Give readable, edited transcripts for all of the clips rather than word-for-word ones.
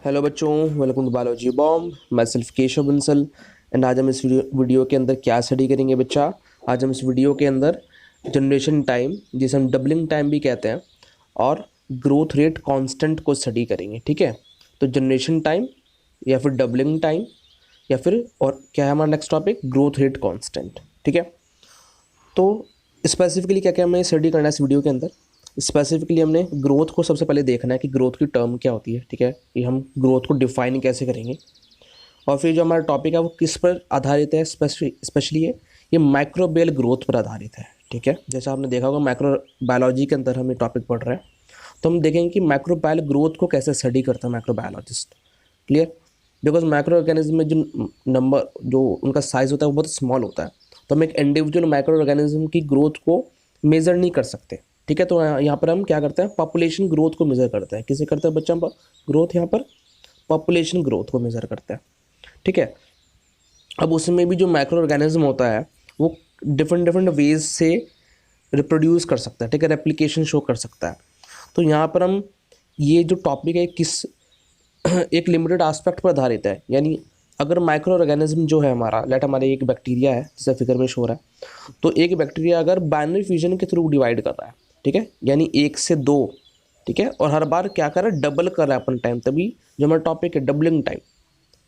Hello बच्चों, welcome to biology bomb. मैं सिर्फ केशव बंसल। एंड आज हम इस वीडियो के अंदर क्या स्टडी करेंगे बच्चा। आज हम इस वीडियो के अंदर जनरेशन टाइम, जिसे हम डबलिंग टाइम भी कहते हैं, और ग्रोथ रेट कांस्टेंट को स्टडी करेंगे। ठीक है, तो जनरेशन टाइम या फिर डबलिंग टाइम या फिर और क्या है हमारा next topic, growth rate constant. ठीक है, तो स्पेसिफिकली क्या क्या हमें स्टडी करना है इस वीडियो के अंदर। स्पेसिफिकली हमने ग्रोथ को सबसे पहले देखना है कि ग्रोथ की टर्म क्या होती है। ठीक है, ये हम ग्रोथ को डिफाइन कैसे करेंगे, और फिर जो हमारा टॉपिक है वो किस पर आधारित है। स्पेशली ये माइक्रोबियल ग्रोथ पर आधारित है। ठीक है, जैसा आपने देखा होगा माइक्रो बायोलॉजी के अंदर हम ये टॉपिक पढ़ रहे हैं, तो हम देखेंगे कि माइक्रोबायल ग्रोथ को कैसे स्टडी करता है microbiologist. Clear, because micro organism में जो नंबर, जो उनका साइज होता है वो बहुत स्मॉल होता है, तो हम एक इंडिविजुअल माइक्रो ऑर्गेनिज्म की ग्रोथ को मेज़र नहीं कर सकते। ठीक है, तो यहाँ पर हम क्या करते हैं, पॉपुलेशन ग्रोथ को मेज़र करते हैं। किसे करते हैं बच्चा ग्रोथ, यहाँ पर पॉपुलेशन ग्रोथ को मेज़र करते हैं। ठीक है, अब उसमें भी जो माइक्रो ऑर्गेनिज्म होता है वो डिफरेंट डिफरेंट वेज से रिप्रोड्यूस कर सकता है। ठीक है, रेप्लिकेशन शो कर सकता है। तो यहाँ पर हम ये जो टॉपिक है किस एक लिमिटेड एस्पेक्ट पर आधारित है। यानी अगर माइक्रो ऑर्गेनिज्म जो है हमारा, लेट हमारे एक बैक्टीरिया है जैसे फिगर में शो हो रहा है, तो एक बैक्टीरिया अगर बाइनरी फ्यूजन के थ्रू डिवाइड कर रहा है, ठीक है, यानी 1 से 2, ठीक है, और हर बार क्या कर रहा है, डबल कर रहा है अपन टाइम, तभी जो हमारा टॉपिक है डबलिंग टाइम,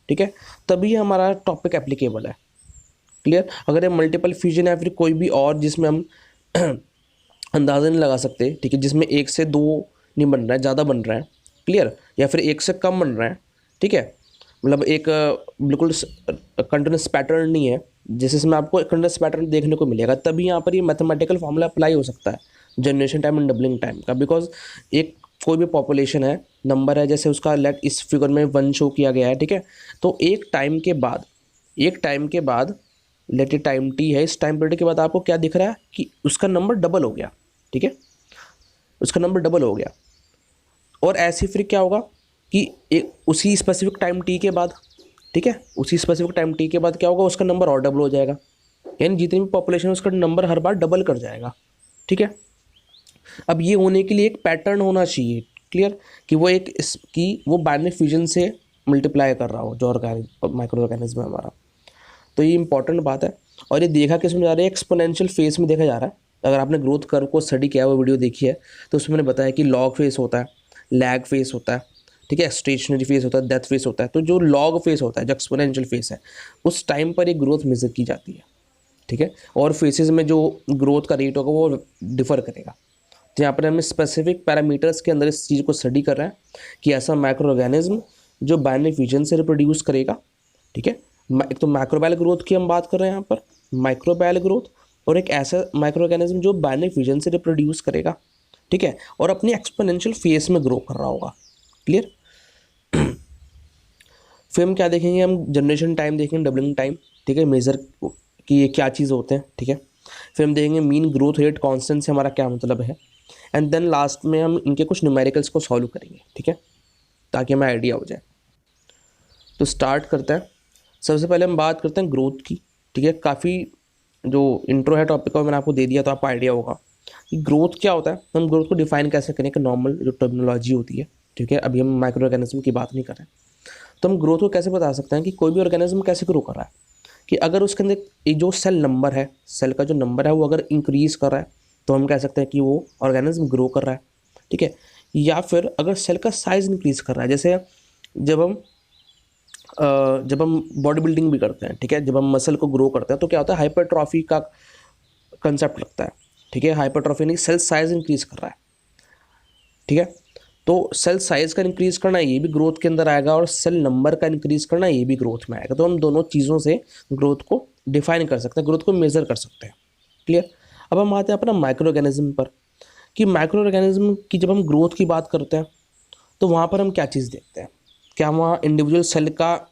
ठीक है, तभी हमारा टॉपिक एप्लीकेबल है। क्लियर, अगर ये मल्टीपल फ्यूजन है फिर कोई भी और जिसमें हम अंदाज़ा नहीं लगा सकते, ठीक है, जिसमें 1 से 2 नहीं बन रहा है, ज़्यादा बन रहा है, क्लियर, या फिर 1 से कम बन रहा है, ठीक है, मतलब एक बिल्कुल कंटिन्यूस पैटर्न नहीं है, जिसमें आपको कंटिन्यूस पैटर्न देखने को मिलेगा, तभी यहाँ पर ये मैथमेटिकल फॉर्मूला अप्लाई हो सकता है generation time and doubling time का। बिकॉज एक कोई भी पॉपुलेशन है, नंबर है, जैसे उसका लेट इस फिगर में 1 शो किया गया है, ठीक है, तो एक टाइम के बाद लेट ए टाइम टी है, इस टाइम पीरियड के बाद आपको क्या दिख रहा है कि उसका नंबर डबल हो गया। ठीक है, उसका नंबर डबल हो गया, और ऐसे फिर क्या होगा कि एक उसी स्पेसिफिक टाइम टी के बाद, ठीक है, उसी स्पेसिफिक टाइम टी के बाद क्या होगा, उसका नंबर और डबल हो जाएगा। यानी जितनी भी पॉपुलेशन है उसका नंबर हर बार डबल कर जाएगा। ठीक है, अब ये होने के लिए एक पैटर्न होना चाहिए, क्लियर, कि वो एक कि वो बाइनरी फ्यूजन से मल्टीप्लाई कर रहा हो जो माइक्रो ऑर्गेनिज्म है हमारा। तो ये इंपॉर्टेंट बात है, और ये देखा किस में जा रहा है, एक्सपोनेंशियल फेस में देखा जा रहा है। अगर आपने ग्रोथ कर्व को स्टडी किया, वो वीडियो देखी है, तो उसमें मैंने बताया कि लॉग फेस होता है, लैग फेस होता है, ठीक है, स्टेशनरी फेस होता है, डेथ फेस होता है। तो जो लॉग फेस होता है, जो एक्सपोनेंशियल फेस है, उस टाइम पर एक ग्रोथ मेजर की जाती है। ठीक है, और फेसेस में जो ग्रोथ का रेट होगा वो डिफर करेगा। तो यहाँ पर हम स्पेसिफिक पैरामीटर्स के अंदर इस चीज़ को स्टडी कर रहे हैं कि ऐसा माइक्रो ऑर्गेनिज्म जो बाइनरी फ्यूजन से रिप्रोड्यूस करेगा। ठीक है, एक तो माइक्रोबायल ग्रोथ की हम बात कर रहे हैं यहाँ पर, माइक्रोबायल ग्रोथ, और एक ऐसा माइक्रो ऑर्गेनिज्म जो बाइनरी फ्यूजन से रिप्रोड्यूस करेगा, ठीक है, और अपनी एक्सपोनेंशियल फेस में ग्रो कर रहा होगा। क्लियर, फिर हम क्या देखेंगे, हम जनरेशन टाइम देखेंगे, डबलिंग टाइम, ठीक है, मेजर कि ये क्या चीज़ होते हैं। ठीक है, फिर हम देखेंगे मीन ग्रोथ रेट कांस्टेंट से हमारा क्या मतलब है, एंड देन लास्ट में हम इनके कुछ न्यूमेरिकल्स को सॉल्व करेंगे। ठीक है, ताकि हमें आइडिया हो जाए। तो स्टार्ट करते हैं। सबसे पहले हम बात करते हैं ग्रोथ की। ठीक है, काफ़ी जो इंट्रो है टॉपिक का मैंने आपको दे दिया, तो आपको आइडिया होगा कि ग्रोथ क्या होता है, हम ग्रोथ को डिफाइन कैसे करें, कि नॉर्मल जो टर्मिनोलॉजी होती है। ठीक है, अभी हम माइक्रो ऑर्गेनिज्म की बात नहीं कर रहे हैं, तो हम ग्रोथ को कैसे बता सकते हैं कि कोई भी ऑर्गेनिज्म कैसे ग्रो कर रहा है, कि अगर उसके अंदर एक जो सेल नंबर है, सेल का जो नंबर है वो अगर इंक्रीज कर रहा है, तो हम कह सकते हैं कि वो ऑर्गेनिज्म ग्रो कर रहा है। ठीक है, या फिर अगर सेल का साइज इंक्रीज कर रहा है, जैसे जब हम बॉडी बिल्डिंग भी करते हैं, ठीक है, जब हम मसल को ग्रो करते हैं तो क्या होता है, हाइपरट्रॉफी का कंसेप्ट लगता है। ठीक है, हाइपरट्रॉफी नहीं, सेल साइज इंक्रीज कर रहा है। ठीक है, तो सेल साइज का इंक्रीज करना ये भी ग्रोथ के अंदर आएगा, और सेल नंबर का इंक्रीज करना ये भी ग्रोथ में आएगा। तो हम दोनों चीज़ों से ग्रोथ को डिफाइन कर सकते हैं, ग्रोथ को मेजर कर सकते हैं। क्लियर, अब हम आते हैं अपना माइक्रो ऑर्गेनिज्म पर, कि माइक्रो ऑर्गेनिज्म की जब हम ग्रोथ की बात करते हैं तो वहाँ पर हम क्या चीज़ देखते हैं, क्या हम वहाँ इंडिविजुअल सेल का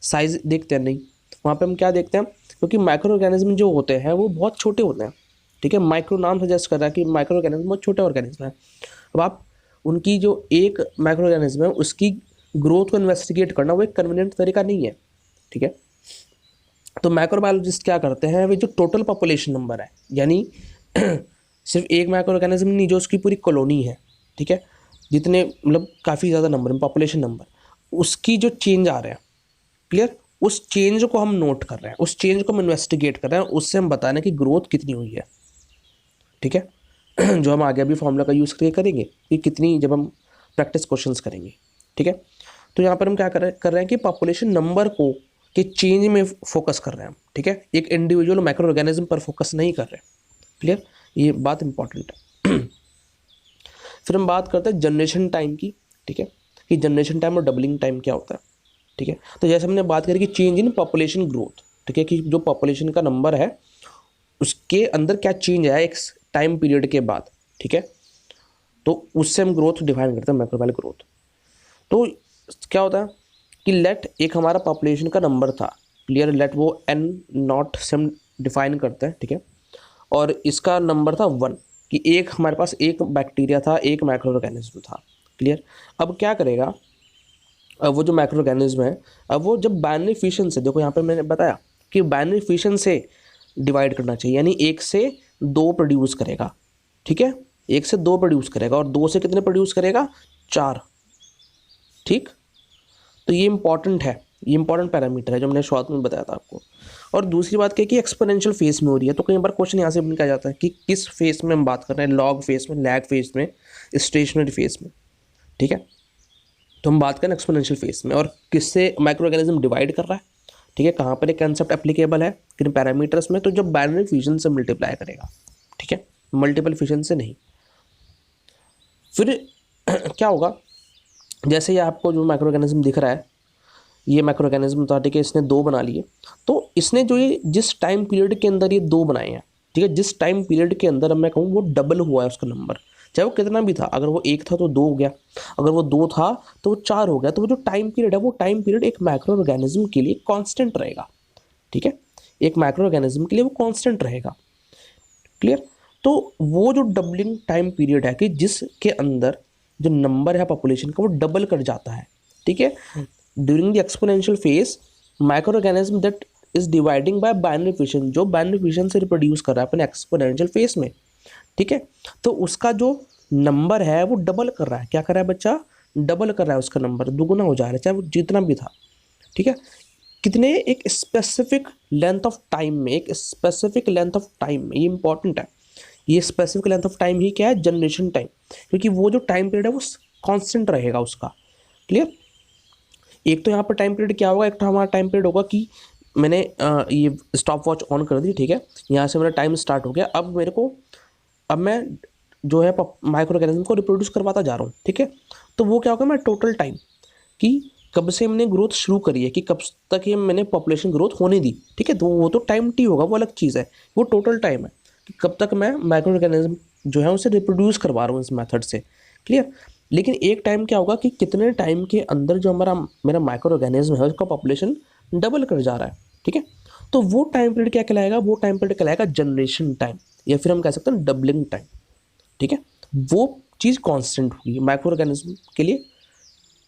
साइज देखते हैं? नहीं, वहाँ पे हम क्या देखते हैं, क्योंकि माइक्रो ऑर्गेनिज्म जो होते हैं वो बहुत छोटे होते हैं। ठीक है, माइक्रो नाम सजेस्ट कर रहा है कि माइक्रो ऑर्गेनिज्म बहुत छोटे ऑर्गेनिज्म है। अब आप उनकी जो एक माइक्रो ऑर्गेनिज्म है उसकी ग्रोथ को इन्वेस्टिगेट करना वो एक कन्वीनियंट तरीका नहीं है। ठीक है, तो माइक्रोबायोलॉजिस्ट क्या करते हैं, वे जो टोटल पॉपुलेशन नंबर है, यानी सिर्फ एक माइक्रो ऑर्गेनिज्म नहीं, जो उसकी पूरी कॉलोनी है, ठीक है, जितने मतलब काफ़ी ज़्यादा नंबर में पॉपुलेशन नंबर, उसकी जो चेंज आ रहे हैं, क्लियर, उस चेंज को हम नोट कर रहे हैं, उस चेंज को हम इन्वेस्टिगेट कर रहे हैं, उससे हम बता रहे हैं कि ग्रोथ कितनी हुई है, ठीक है। जो हम आगे अभी फॉर्मूला का यूज़ करके करेंगे कि कितनी, जब हम प्रैक्टिस क्वेश्चंस करेंगे, ठीक है। तो यहाँ पर हम क्या कर रहे हैं कि पॉपुलेशन नंबर को के चेंज में फोकस कर रहे हैं हम, ठीक है। एक इंडिविजुअल माइक्रो ऑर्गेनिज्म पर फोकस नहीं कर रहे, क्लियर, ये बात इंपॉर्टेंट है। फिर हम बात करते हैं जनरेशन टाइम की, ठीक है, कि जनरेशन टाइम और डबलिंग टाइम क्या होता है, ठीक है। तो जैसे हमने बात करी कि चेंज इन पॉपुलेशन ग्रोथ, ठीक है, कि जो पॉपुलेशन का नंबर है उसके अंदर क्या चेंज आया एक टाइम पीरियड के बाद, ठीक है। तो उससे हम ग्रोथ डिफाइन करते हैं, मैक्रोवाइल ग्रोथ। तो क्या होता है कि लेट एक हमारा पॉपुलेशन का नंबर था, क्लियर, लेट वो n नॉट से हम डिफाइन करते हैं, ठीक है, और इसका नंबर था 1, कि एक हमारे पास एक बैक्टीरिया था, एक माइक्रो ऑर्गेनिज्म था, क्लियर। अब क्या करेगा, अब वो जो माइक्रो ऑर्गेनिज्म है, अब वो जब बाइनरी फिशन से, देखो यहाँ पे मैंने बताया कि बाइनरी फिशन से डिवाइड करना चाहिए, यानी 1 से 2 प्रोड्यूस करेगा, ठीक है, 1 से 2 प्रोड्यूस करेगा, और 2 से कितने प्रोड्यूस करेगा, 4, ठीक। तो ये इंपॉर्टेंट है, ये इंपॉर्टेंट पैरामीटर है जो मैंने शुरुआत में बताया था आपको। और दूसरी बात क्या है कि एक्सपोनेंशियल फेस में हो रही है, तो कई बार क्वेश्चन यहाँ से निकल जाता है कि किस फेस में हम बात कर रहे हैं, लॉग फेस में, लैग फेस में, स्टेशनरी फेस में, ठीक है। तो हम बात करें एक्सपोनेंशियल फेस में, और किससे माइक्रो ऑर्गेनिज्म डिवाइड कर रहा है, ठीक है, कहाँ पर ये कंसेप्ट एप्लीकेबल है, किन पैरामीटर्स में, तो जब बाइनरी फिजन से मल्टीप्लाई करेगा, ठीक है, मल्टीपल फिजन से नहीं। फिर क्या होगा, जैसे ये आपको जो माइक्रो ऑर्गेनिज्म दिख रहा है, ये माइक्रो ऑर्गेनिज्म था, ठीक है, इसने 2 बना लिए, तो इसने जो ये जिस टाइम पीरियड के अंदर ये 2 बनाए हैं, ठीक है, जिस टाइम पीरियड के अंदर मैं कहूँ वो डबल हुआ है उसका नंबर, चाहे वो कितना भी था, अगर वो 1 था तो 2 हो गया, अगर वो 2 था तो वो 4 हो गया, तो वो जो टाइम पीरियड है वो टाइम पीरियड एक माइक्रो ऑर्गेनिज्म के लिए कांस्टेंट रहेगा, ठीक है, एक माइक्रो ऑर्गेनिज्म के लिए वो कांस्टेंट रहेगा, क्लियर। तो वो जो डबलिंग टाइम पीरियड है कि जिसके अंदर जो नंबर है पॉपुलेशन का वो डबल कर जाता है, ठीक है, during the exponential phase micro organism that is dividing by binary fission, जो बाइनरी फिशन से रिप्रोड्यूस कर रहा है अपने एक्सपोनेंशियल फेज में, ठीक है, तो उसका जो नंबर है वो डबल कर रहा है, क्या कर रहा है बच्चा, डबल कर रहा है, उसका नंबर दुगुना हो जा रहा है, चाहे वो जितना भी था, ठीक है, कितने, एक स्पेसिफिक लेंथ ऑफ टाइम में, एक स्पेसिफिक लेंथ ऑफ टाइम में, ये इंपॉर्टेंट है, ये स्पेसिफिक लेंथ ऑफ टाइम ही क्या है, जनरेशन टाइम, क्योंकि वो जो टाइम पीरियड है वो कांस्टेंट रहेगा उसका, क्लियर। एक तो यहाँ पर टाइम पीरियड क्या होगा, एक तो हमारा टाइम पीरियड होगा कि मैंने ये स्टॉप वॉच ऑन कर दी, ठीक है, यहाँ से मेरा टाइम स्टार्ट हो गया, अब मेरे को, अब मैं जो है माइक्रो ऑर्गेनिज्म को रिप्रोड्यूस करवाता जा रहा हूँ, ठीक है, तो वो क्या होगा, मैं टोटल टाइम कि कब से हमने ग्रोथ शुरू करी है, कि कब तक ये मैंने पॉपुलेशन ग्रोथ होने दी, ठीक है, तो वो तो टाइम टी होगा, वो अलग चीज़ है, वो टोटल टाइम है कि कब तक मैं माइक्रो ऑर्गेनिज्म जो है उसे रिप्रोड्यूस करवा रहा हूँ इस मेथड से, क्लियर। लेकिन एक टाइम क्या होगा कि कितने टाइम के अंदर जो मेरा माइक्रो ऑर्गेनिज्म है उसका पॉपुलेशन डबल कर जा रहा है, ठीक है, तो वो टाइम पीरियड क्या कहलाएगा, वो टाइम पीरियड कहलाएगा जनरेशन टाइम, या फिर हम कह सकते हैं डबलिंग टाइम, ठीक है, वो चीज़ कांस्टेंट होगी माइक्रो ऑर्गेनिज्म के लिए,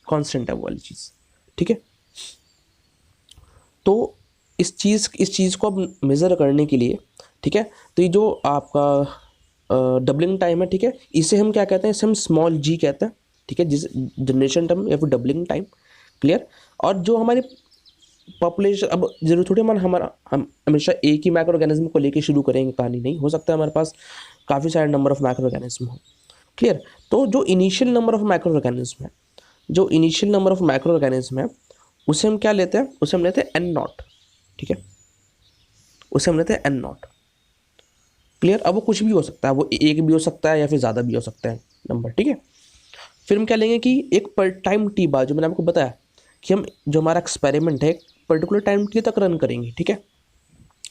कांस्टेंट है वो वाली चीज़, ठीक है। तो इस चीज़ को अब मेज़र करने के लिए, ठीक है, तो ये जो आपका डबलिंग टाइम है, ठीक है, इसे हम क्या कहते हैं, इसे हम स्मॉल जी कहते हैं, ठीक है, जिस जनरेशन टाइम या फिर डबलिंग टाइम, क्लियर। और जो हमारी पॉपुलेशन, अब जरूर थोड़ी हम हमेशा एक ही माइक्रो ऑर्गेनिज्म को लेके शुरू करेंगे कहानी, नहीं हो सकता है हमारे पास काफ़ी सारे नंबर ऑफ माइक्रो ऑर्गेनिज्म हो, क्लियर। तो जो initial number of micro organism है, जो initial number of micro organism है उसे हम क्या लेते हैं, उसे हम लेते हैं एन नॉट, ठीक है, उसे हम लेते हैं एन नॉट, क्लियर। अब वो कुछ भी हो सकता है, वो एक भी हो सकता है या फिर ज़्यादा भी हो सकता है नंबर, ठीक है। फिर हम क्या लेंगे कि एक पर टाइम टी बाद, जो मैंने आपको बताया कि हम जो हमारा एक्सपेरिमेंट है एक पर्टिकुलर टाइम टी तक रन करेंगे, ठीक है,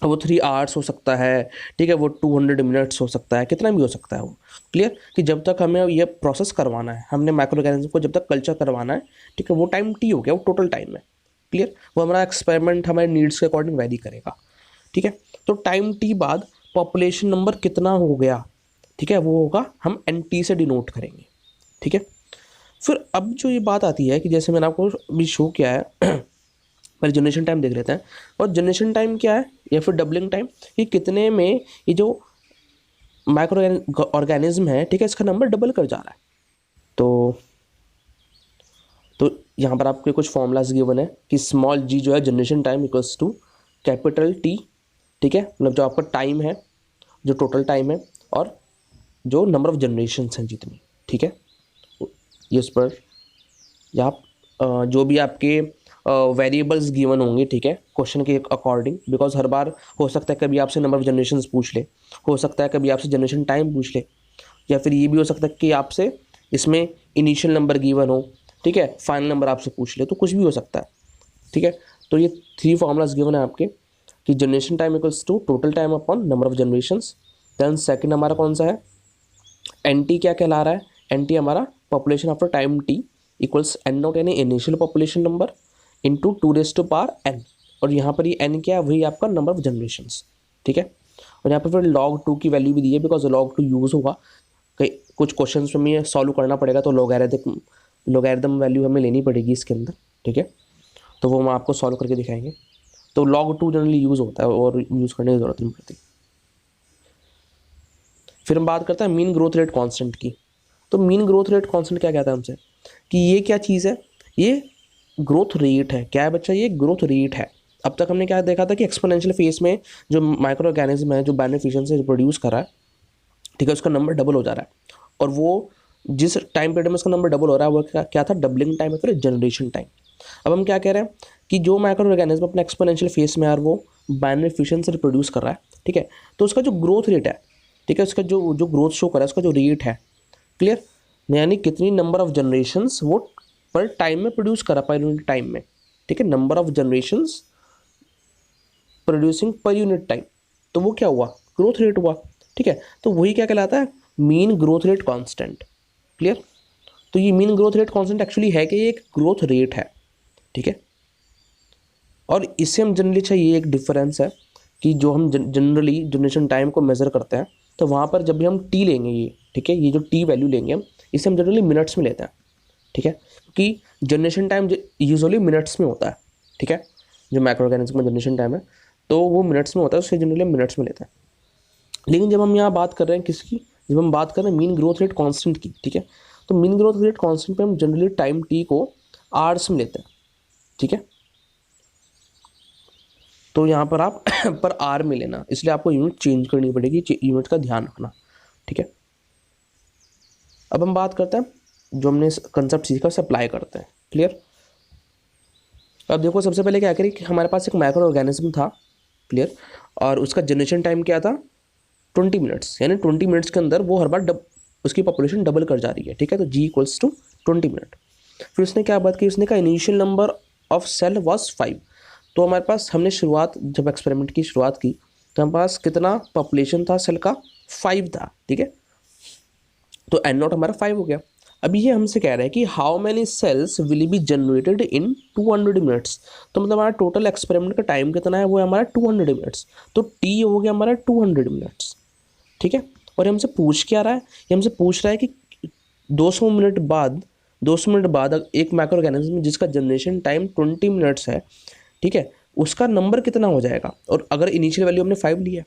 वो 3 आवर्स हो सकता है, ठीक है, वो 200 मिनट्स हो सकता है, कितना भी हो सकता है वो, क्लियर, कि जब तक हमें ये प्रोसेस करवाना है, हमने माइक्रो ऑर्गेनिज्म को जब तक कल्चर करवाना है, ठीक है, वो टाइम टी हो गया, वो टोटल टाइम है, क्लियर, वो हमारा एक्सपेरिमेंट हमारे नीड्स के अकॉर्डिंग वैरी करेगा, ठीक है। तो टाइम टी बाद पॉपुलेशन नंबर कितना हो गया, ठीक है, वो होगा हम एन टी से डिनोट करेंगे, ठीक है। फिर अब जो ये बात आती है कि जैसे मैंने आपको अभी शो किया है, पहले जनरेशन टाइम देख लेते हैं, और जनरेशन टाइम क्या है या फिर डबलिंग टाइम, कि कितने में ये जो माइक्रो ऑर्गेनिज्म है, ठीक है, इसका नंबर डबल कर जा रहा है। तो तो यहाँ पर आपके कुछ फॉर्मूलाज गिवन है कि स्मॉल जी जो है generation time equals to capital T, ठीक है, मतलब जो आपका टाइम है, जो टोटल टाइम है और जो नंबर ऑफ जनरेशन हैं जितनी, ठीक है। इस पर आप जो भी आपके वेरिएबल्स गिवन होंगे, ठीक है, क्वेश्चन के अकॉर्डिंग, बिकॉज हर बार हो सकता है कभी आपसे नंबर ऑफ जनरेशन पूछ ले, हो सकता है कभी आपसे जनरेशन टाइम पूछ ले, या फिर ये भी हो सकता है कि आपसे इसमें इनिशियल नंबर गिवन हो, ठीक है, फाइनल नंबर आपसे पूछ ले, तो कुछ भी हो सकता है, ठीक है। तो ये 3 फॉर्मूलाज गिवन है आपके कि generation time equals to total time upon number of generations. Then second हमारा कौन सा है, एन टी क्या कहला रहा है, एन टी हमारा population after time T equals N naught यानी initial population number into 2⁻n, और यहाँ पर ये n क्या है, वही आपका नंबर ऑफ जनरेशंस, ठीक है। और यहाँ पर फिर log 2 की वैल्यू भी दी है, बिकॉज log 2 यूज़ होगा कई कुछ क्वेश्चन में हमें सॉल्व करना पड़ेगा, तो लोगैरिथम वैल्यू हमें लेनी पड़ेगी इसके अंदर, ठीक है, तो वो हम आपको सॉल्व करके दिखाएंगे। तो log 2 जनरली यूज़ होता है और यूज़ करने की ज़रूरत नहीं पड़ती। फिर हम बात करते हैं मीन ग्रोथ रेट कांस्टेंट की। तो मीन ग्रोथ रेट कांस्टेंट क्या कहता है हमसे कि ये क्या चीज़ है, ये ग्रोथ रेट है। क्या है बच्चा, ये ग्रोथ रेट है। अब तक हमने क्या देखा था कि एक्सपोनेंशियल फेज में जो माइक्रो ऑर्गेनिज्म है, जो बेनिफिशियन से रिप्रोड्यूस कर रहा है, ठीक है, उसका नंबर डबल हो जा रहा है, और वो जिस टाइम पीरियड में उसका नंबर डबल हो रहा है वो क्या था, डबलिंग टाइम है, फिर जनरेशन टाइम। अब हम क्या कह रहे हैं कि जो माइक्रो ऑर्गेनिज्म अपने एक्सपोनेंशियल फेज में यार वो बेनिफिशियन से रिप्रोड्यूस कर रहा है, ठीक है, तो उसका जो ग्रोथ रेट है, ठीक है, उसका जो ग्रोथ शो कर रहा है, उसका जो रेट है, क्लियर, यानी कितनी नंबर ऑफ जनरेशंस वो पर टाइम में प्रोड्यूस करा, पर यूनिट टाइम में, ठीक है, number of generations producing per unit time, तो वो क्या हुआ, ग्रोथ रेट हुआ, ठीक है। तो वही क्या कहलाता है, mean growth rate constant, clear. तो ये mean growth rate constant actually है कि ये एक ग्रोथ रेट है, ठीक है। और इससे हम जनरली चाहिए एक डिफरेंस है कि जो हम जनरली जनरेशन टाइम को मेज़र करते हैं, तो वहाँ पर जब भी हम टी लेंगे ये, ठीक है, ये जो टी वैल्यू लेंगे हम, इसे हम जनरली मिनट्स में लेते हैं, ठीक है, क्योंकि जनरेशन टाइम यूजुअली मिनट्स में होता है, ठीक है, जो माइक्रो ऑर्गेनिज्म में जनरेशन टाइम है तो वो मिनट्स में होता है, उससे जनरली मिनट्स में लेते हैं। लेकिन जब हम यहाँ बात कर रहे हैं किसकी, जब हम बात कर रहे हैं मीन ग्रोथ रेट कांस्टेंट की, ठीक है, तो मीन ग्रोथ रेट कांस्टेंट पे हम जनरली टाइम टी को आवर्स में लेते हैं, ठीक है। तो यहाँ पर आप पर आर में लेना, इसलिए आपको यूनिट चेंज करनी पड़ेगी, यूनिट का ध्यान रखना, ठीक है। अब हम बात करते हैं जो हमने कंसेप्ट सीखा उसे अप्लाई करते हैं, क्लियर। अब देखो सबसे पहले क्या करें कि हमारे पास एक माइक्रो ऑर्गेनिज्म था, क्लियर, और उसका जनरेशन टाइम क्या था, 20 मिनट्स, यानी 20 मिनट्स के अंदर वो हर बार उसकी पॉपुलेशन डबल कर जा रही है, ठीक है, तो जी इक्वल्स टू 20 मिनट। फिर उसने क्या बात की, उसने कहा initial number of cell was 5। तो हमारे पास हमने शुरुआत जब एक्सपेरिमेंट की शुरुआत की तो हमारे पास कितना पॉपुलेशन था सेल का, 5 था, ठीक है, तो एन नॉट हमारा 5 हो गया। अभी ये हमसे कह रहा है कि how many cells will be generated in 200 minutes. तो मतलब हमारा टोटल एक्सपेरिमेंट का टाइम कितना है, वो है हमारा 200 मिनट्स, तो टी हो गया हमारा 200 मिनट्स, ठीक है। और ये हमसे पूछ क्या रहा है, ये हमसे पूछ रहा है कि 200 मिनट बाद 200 मिनट बाद एक माइक्रो ऑर्गेनिज्म जिसका जनरेशन टाइम 20 मिनट्स है, ठीक है, उसका नंबर कितना हो जाएगा। और अगर इनिशियल वैल्यू हमने 5 लिया,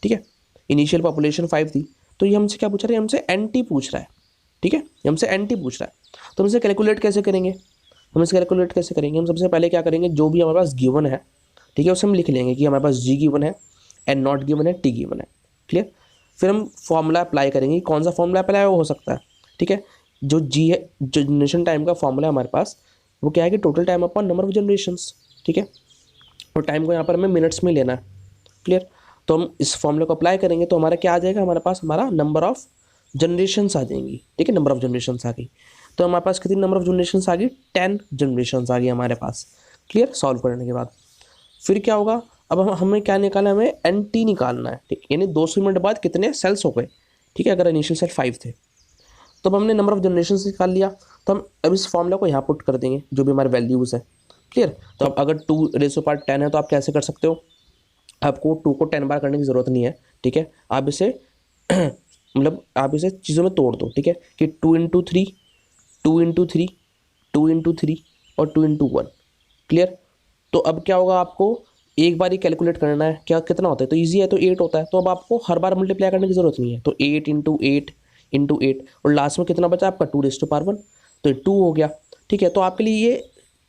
ठीक है, इनिशियल पॉपुलेशन 5 थी, तो ये हमसे क्या पूछ रहा है, हमसे एन टी पूछ रहा है, ठीक है, ये हमसे एन टी पूछ रहा है। तो हम इसे कैलकुलेट कैसे करेंगे, हम इसे कैलकुलेट कैसे करेंगे, हम सबसे पहले क्या करेंगे, जो भी हमारे पास गिवन है, ठीक है, उसे हम लिख लेंगे कि हमारे पास जी गिवन है, एन नॉट गिवन है, टी गिवन है, क्लियर। फिर हम फॉर्मूला अप्लाई करेंगे, कौन सा फॉर्मूला अप्लाई हो सकता है, ठीक है, जो जी है, जनरेशन टाइम का फॉर्मूला हमारे पास वो क्या है कि total time upon number of generations, ठीक है, और टाइम को यहाँ पर हमें मिनट्स में लेना है, क्लियर। तो हम इस फॉर्मूले को अप्लाई करेंगे तो हमारा क्या आ जाएगा, हमारे पास हमारा नंबर ऑफ जनरेशन्स आ जाएंगी, ठीक है, नंबर ऑफ जनरेशन्स आ गई। तो हमारे पास कितनी नंबर ऑफ जनरेशन्स आ गई, 10 जनरेशन्स आ गई हमारे पास, क्लियर। सॉल्व करने के बाद फिर क्या होगा, अब हमें क्या निकालना है, हमें एन टी निकालना है, ठीक, यानी 200 मिनट बाद कितने सेल्स हो गए, ठीक है, अगर इनिशियल सेल 5 थे तो अब हमने नंबर ऑफ जनरेशन्स निकाल लिया। तो हम अब इस फॉर्मूला को यहाँ पुट कर देंगे जो भी हमारे वैल्यूज़ है, क्लियर। तो अब अगर 2⁻10 है तो आप कैसे कर सकते हो, आपको 2 को 10 बार करने की ज़रूरत नहीं है, ठीक है, आप इसे मतलब आप इसे चीज़ों में तोड़ दो, ठीक है, कि 2 × 3 2 × 3 2 × 3 और 2 × 1, क्लियर। तो अब क्या होगा, आपको एक बार ही कैलकुलेट करना है, क्या कितना होता है, तो ईजी है, तो 8 होता है, तो अब आपको हर बार मल्टीप्लाई करने की ज़रूरत नहीं है, तो 8 × 8 × 8 और लास्ट में कितना बचा आपका 2⁻1, तो 2 हो गया। ठीक है। तो आपके लिए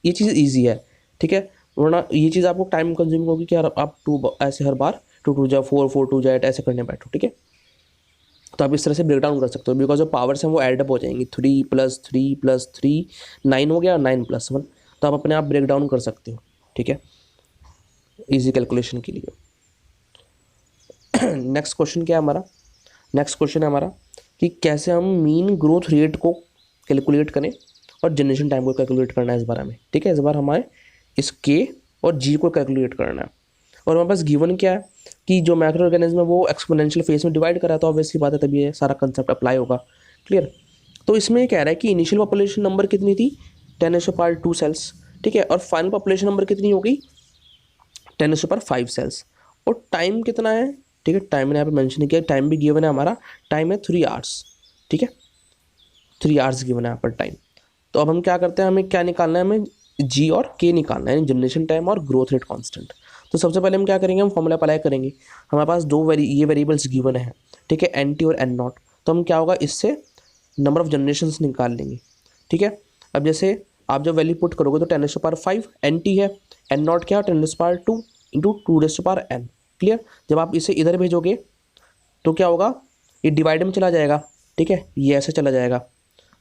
ये चीज़ ईजी है, ठीक है, वरना ये चीज़ आपको टाइम कंज्यूमिंग होगी कि यार आप टू ऐसे हर बार 2 2 जा 4 4 2 जा 8 ऐसे करने बैठो, ठीक है। तो आप इस तरह से ब्रेक डाउन कर सकते हो, बिकॉज जो पावर्स हैं वो एडअप हो जाएंगी, 3 + 3 + 3 9 हो गया, 9 + 1, तो आप अपने आप ब्रेक डाउन कर सकते हो, ठीक है, इजी कैलकुलेशन के लिए। नेक्स्ट क्वेश्चन क्या है हमारा? नेक्स्ट क्वेश्चन है हमारा कि कैसे हम मीन ग्रोथ रेट को कैलकुलेट करें और जनरेशन टाइम को कैलकुलेट करना है इस बार हमें, ठीक है। इस बार हमें इस के और जी को कैलकुलेट करना है, और हमारे पास गिवन क्या है कि जो माइक्रो ऑर्गेनिज्म है वो एक्सपोनेंशियल फेज में डिवाइड करा है, तो ऑब्वियसली बात है तभी ये सारा कंसेप्ट अप्लाई होगा, क्लियर। तो इसमें कह रहा है कि इनिशियल पॉपुलेशन नंबर कितनी थी, 10⁻²2 सेल्स, ठीक है, और फाइनल पॉपुलेशन नंबर कितनी होगी, 10⁻5 सेल्स, और टाइम कितना है, ठीक है, टाइम मैंने यहाँ पे मेंशन किया, टाइम भी गिवन है हमारा, टाइम है 3 आवर्स, ठीक है, 3 आवर्स गिवन है यहाँ पर टाइम। तो अब हम क्या करते हैं, हमें क्या निकालना है, हमें जी और के निकालना है, जनरेशन टाइम और ग्रोथ रेट कांस्टेंट। तो सबसे पहले हम क्या करेंगे, हम फॉर्मूला अप्लाई करेंगे। हमारे पास ये वेरिएबल्स गिवन है, ठीक है, एन टी और एन नॉट। तो हम क्या होगा, इससे नंबर ऑफ जनरेशन निकाल लेंगे, ठीक है। अब जैसे आप जब वैल्यू पुट करोगे तो 10⁻5 एन टी है, एन नॉट क्या है, 10⁻2 इंटू 2⁻n, क्लियर। जब आप इसे इधर भेजोगे तो क्या होगा, ये डिवाइड में चला जाएगा, ठीक है, ये ऐसे चला जाएगा।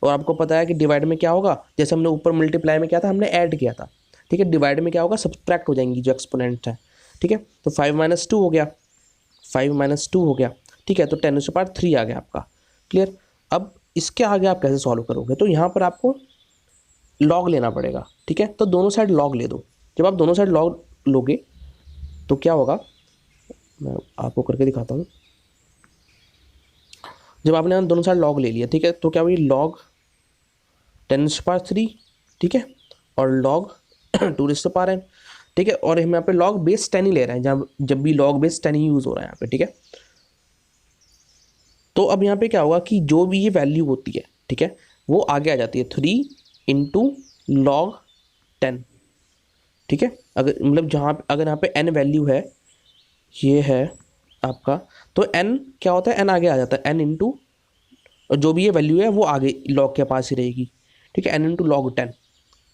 और आपको पता है कि डिवाइड में क्या होगा, जैसे हमने ऊपर मल्टीप्लाई में किया था, हमने ऐड किया था, ठीक है, डिवाइड में क्या होगा, सब्ट्रैक्ट हो जाएंगी जो एक्सपोनेंट है, ठीक है। तो 5 - 2 हो गया, 5 - 2 हो गया, ठीक है, तो 10⁻3 आ गया आपका, क्लियर। अब इसके आगे आप कैसे सॉल्व करोगे, तो यहाँ पर आपको लॉग लेना पड़ेगा, ठीक है। तो दोनों साइड लॉग ले दो। जब आप दोनों साइड लॉग लोगे तो क्या होगा, मैं आपको करके दिखाता हूँ। जब आपने यहाँ दोनों साइड लॉग ले लिया, ठीक है, तो क्या हुई, लॉग 10⁻3, ठीक है, और लॉग 2⁻n, ठीक है, और हम यहाँ पे लॉग बेस 10 ही ले रहे हैं, जहाँ जब भी लॉग बेस 10 ही यूज़ हो रहा है यहाँ पे, ठीक है। तो अब यहाँ पे क्या होगा कि जो भी ये वैल्यू होती है, ठीक है, वो आगे आ जाती है 3 × log 10, ठीक है। अगर मतलब जहाँ अगर यहाँ पे n वैल्यू है, ये है आपका, तो n क्या होता है, n आगे आ जाता है, n इंटू, और जो भी ये वैल्यू है वो आगे लॉग के पास ही रहेगी, ठीक है, n × log 10,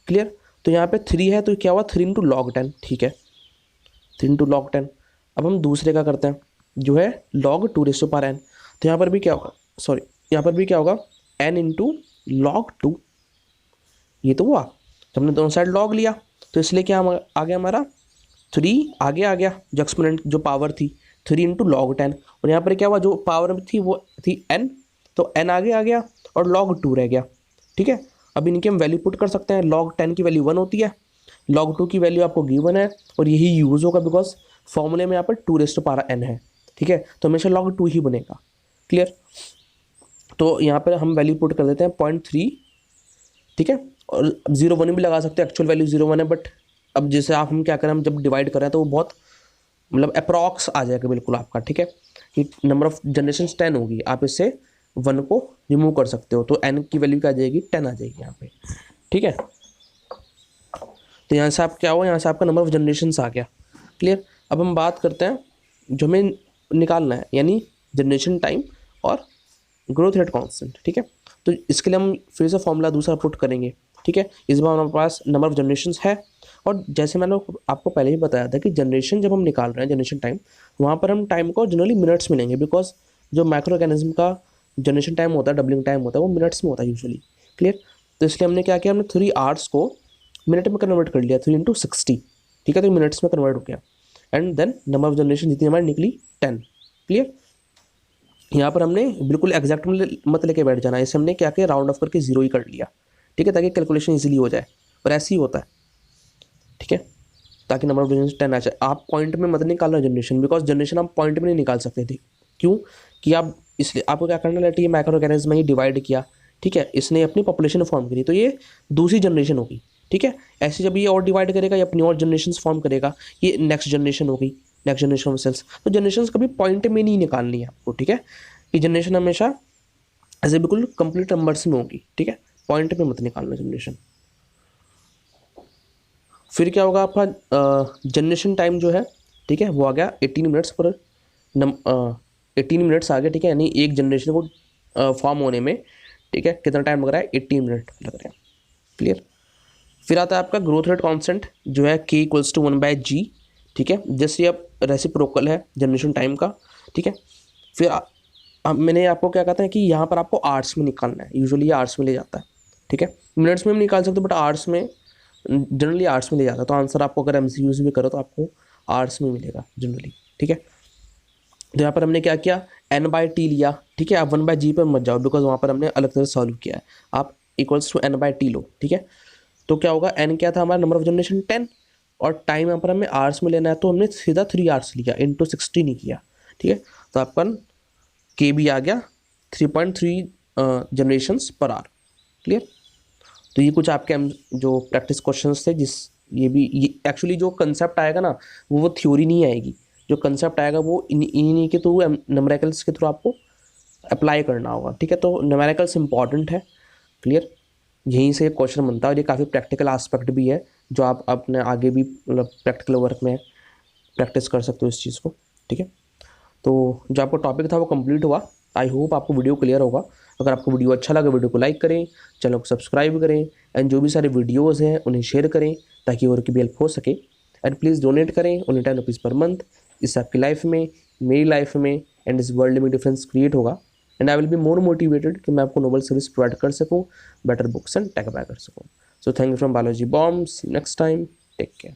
क्लियर। तो यहाँ पे 3 है, तो क्या हुआ, 3 × log 10, ठीक है, 3 × log 10। अब हम दूसरे का करते हैं, जो है log 2⁻n। तो यहाँ पर भी क्या होगा, सॉरी, यहाँ पर भी क्या होगा, n × log 2, ये तो हुआ। तो हमने दोनों साइड लॉग लिया, तो इसलिए क्या आ गया हमारा, 3 आगे आ गया, जो एक्सपोनेंट जो पावर थी, 3 × log 10, और यहाँ पर क्या हुआ, जो पावर थी वो थी n, तो n आगे आ गया और log 2 रह गया, ठीक है। अब इनकी हम वैल्यू पुट कर सकते हैं, log 10 की वैल्यू 1 होती है, log 2 की वैल्यू आपको गिवन है, और यही यूज़ होगा बिकॉज फॉर्मूले में यहाँ पर 2⁻n है, ठीक है, तो हमेशा log 2 ही बनेगा, क्लियर। तो यहाँ पर हम वैल्यू पुट कर देते हैं 0.3, ठीक है, और 0 1 भी लगा सकते हैं, एक्चुअल वैल्यू 0 1 है, बट अब जैसे आप हम क्या करें, हम जब डिवाइड कर रहे हैं तो वो बहुत मतलब अप्रॉक्स आ जाएगा बिल्कुल आपका, ठीक है, कि नंबर ऑफ जनरेशन 10 होगी, आप इससे 1 को रिमूव कर सकते हो, तो n की वैल्यू क्या आ जाएगी, 10 आ जाएगी यहाँ पे, ठीक है। तो यहाँ से आप क्या हुआ, यहाँ से आपका नंबर ऑफ जनरेशन आ गया, क्लियर। अब हम बात करते हैं जो हमें निकालना है, यानी जनरेशन टाइम और ग्रोथ रेट कांस्टेंट, ठीक है। तो इसके लिए हम फिर से फॉर्मूला दूसरा पुट करेंगे, ठीक है। इस बार हमारे पास नंबर ऑफ जनरेशन्स है, और जैसे मैंने आपको पहले ही बताया था कि जनरेशन जब हम निकाल रहे हैं, जनरेशन टाइम, वहाँ पर हम टाइम को जनरली मिनट्स में लेंगे, बिकॉज जो माइक्रो ऑर्गेनिज्म का जनरेशन टाइम होता है, डबलिंग टाइम होता है, वो मिनट्स में होता है यूजुअली, क्लियर। तो इसलिए हमने क्या किया, हमने 3 आवर्स को मिनट में कन्वर्ट कर लिया, 3 × 60, ठीक है, तो मिनट्स में कन्वर्ट हो गया, and then number of generation जितनी हमारी निकली 10, क्लियर। यहाँ पर हमने बिल्कुल एग्जैक्ट मत लेके बैठ जाना, इसे हमने क्या किया, राउंड ऑफ करके 0 ही कर लिया, ठीक है, ताकि कैलकुलेशन इजीली हो जाए, और ऐसे ही होता है, ठीक है, ताकि नंबर ऑफ जनरेशन 10 आ जाए। आप पॉइंट में मत निकालना जनरेशन, बिकॉज जनरेशन आप पॉइंट में नहीं निकाल सकते थे, क्यों कि आप इसलिए आपको क्या करना है, माइक्रो ऑर्गेनिज्म में ही डिवाइड किया, ठीक है, इसने अपनी पॉपुलेशन फॉर्म करी, तो ये दूसरी जनरेशन होगी, ठीक है। ऐसे जब ये और डिवाइड करेगा, ये अपनी और जनरेशन फॉर्म करेगा, ये नेक्स्ट जनरेशन होगी, नेक्स्ट जनरेशन ऑफ सेल्स। तो जनरेशन कभी पॉइंट में नहीं निकालनी है आपको, ठीक है, कि जनरेशन हमेशा ऐसे बिल्कुल कंप्लीट नंबर्स में होगी, ठीक है, पॉइंट में मत निकालना जनरेशन। फिर क्या होगा आपका, जनरेशन टाइम जो है, ठीक है, वो आ गया 18 मिनट्स पर 18 मिनट्स आ गया, ठीक है, यानी एक जनरेशन को फॉर्म होने में, ठीक है, कितना टाइम लग रहा है, 18 मिनट लग रहा है, क्लियर। फिर आता है आपका ग्रोथ रेट कांस्टेंट जो है k इक्वल्स टू 1/g, ठीक है, जैसे अब रेसिप्रोकल है जनरेशन टाइम का, ठीक है। फिर अब मैंने आपको क्या कहता है कि यहाँ पर आपको आर्ट्स में निकालना है, यूजुअली आर्ट्स में ले जाता है, ठीक है, मिनट्स में भी निकाल सकते हो बट आर्ट्स में जनरली आर्ट्स में ले जाता है, तो आंसर आपको अगर MCQs भी करो तो आपको आर्ट्स में मिलेगा जनरली, ठीक है। तो यहाँ पर हमने क्या किया, n/t लिया, ठीक है। आप 1/g पर मत जाओ बिकॉज वहाँ पर हमने अलग तरह से सॉल्व किया है, आप इक्वल्स टू n/t लो, ठीक है। तो क्या होगा, n क्या था हमारा, नंबर ऑफ जनरेशन 10, और टाइम यहाँ पर हमें आवर्स में लेना है तो हमने सीधा 3 आवर्स लिया, इंटू 60 नहीं किया, ठीक है। तो आपका k भी आ गया 3.3 जनरेशंस पर आवर, क्लियर। तो ये कुछ आपके जो प्रैक्टिस क्वेश्चंस थे, ये एक्चुअली जो कंसेप्ट आएगा ना वो थ्योरी नहीं आएगी, जो कंसेप्ट आएगा वो इन्हीं के थ्रू, न्यूमेरिकल्स के थ्रू आपको अप्लाई करना होगा, ठीक है। तो न्यूमेरिकल्स इंपॉर्टेंट है, क्लियर। यहीं से क्वेश्चन बनता है और ये काफ़ी प्रैक्टिकल एस्पेक्ट भी है जो आप अपने आगे भी मतलब प्रैक्टिकल वर्क में प्रैक्टिस कर सकते हो इस चीज़ को, ठीक है। तो जो आपका टॉपिक था वो कंप्लीट हुआ। आई होप आपको वीडियो क्लियर होगा। अगर आपको वीडियो अच्छा लगा वीडियो को लाइक करें, चैनल को सब्सक्राइब करें, एंड जो भी सारे वीडियोज़ हैं उन्हें शेयर करें ताकि और की भी हेल्प हो सके। एंड प्लीज़ डोनेट करें ओनली 10 रुपीज़ पर मंथ। इससे आपकी लाइफ में, मेरी लाइफ में एंड इस वर्ल्ड में डिफरेंस क्रिएट होगा, and I will be more motivated कि मैं आपको नोबल सर्विस प्रोवाइड कर सकूँ, better books and tech by कर सकूँ। So thank you from Balaji bombs, next time, take care.